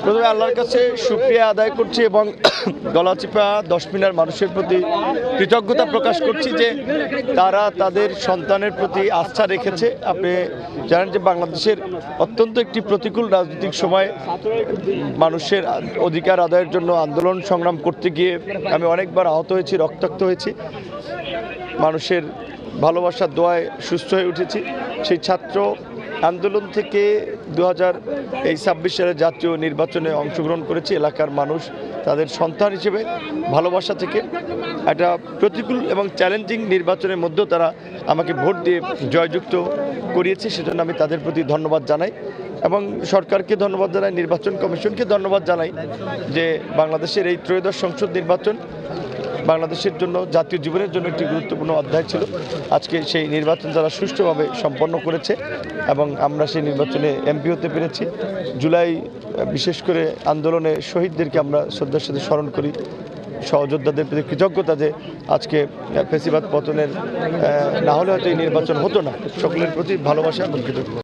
প্রথমে আল্লাহর কাছে শুকরিয়া আদায় করছি এবং গলাচিপা 10 মিনার মানুষের প্রতি কৃতজ্ঞতা প্রকাশ করছি যে তারা তাদের সন্তানের প্রতি আস্থা রেখেছে। আপনি জানেন যে বাংলাদেশের অত্যন্ত একটি প্রতিকূল রাজনৈতিক সময় মানুষের অধিকার আদায়ের জন্য আন্দোলন সংগ্রাম করতে গিয়ে আমি অনেকবার আহত হয়েছি, রক্তাক্ত হয়েছি, মানুষের ভালোবাসার দোয়ায় সুস্থ হয়ে উঠেছি। সেই ছাত্র আন্দোলন থেকে 2026 সালে জাতীয় নির্বাচনে অংশগ্রহণ করেছি। এলাকার মানুষ তাদের সন্তান হিসেবে ভালোবাসা থেকে একটা প্রতিকূল এবং চ্যালেঞ্জিং নির্বাচনের মধ্যেও তারা আমাকে ভোট দিয়ে জয়যুক্ত করিয়েছে। সেজন্য আমি তাদের প্রতি ধন্যবাদ জানাই এবং সরকারকে ধন্যবাদ জানাই, নির্বাচন কমিশনকে ধন্যবাদ জানাই যে বাংলাদেশের এই ত্রয়োদশ সংসদ নির্বাচন বাংলাদেশের জন্য, জাতীয় জীবনের জন্য একটি গুরুত্বপূর্ণ অধ্যায় ছিল। আজকে সেই নির্বাচন যারা সুষ্ঠুভাবে সম্পন্ন করেছে এবং আমরা সেই নির্বাচনে এমপি হতে পেরেছি। জুলাই বিশেষ করে আন্দোলনে শহীদদেরকে আমরা শ্রদ্ধার সাথে স্মরণ করি, সহযোদ্ধাদের প্রতি কৃতজ্ঞতা যে আজকে ফেসিবাদ পতনের না হলে হয়তো এই নির্বাচন হতো না। সকলের প্রতি ভালোবাসা এবং কৃতজ্ঞতা।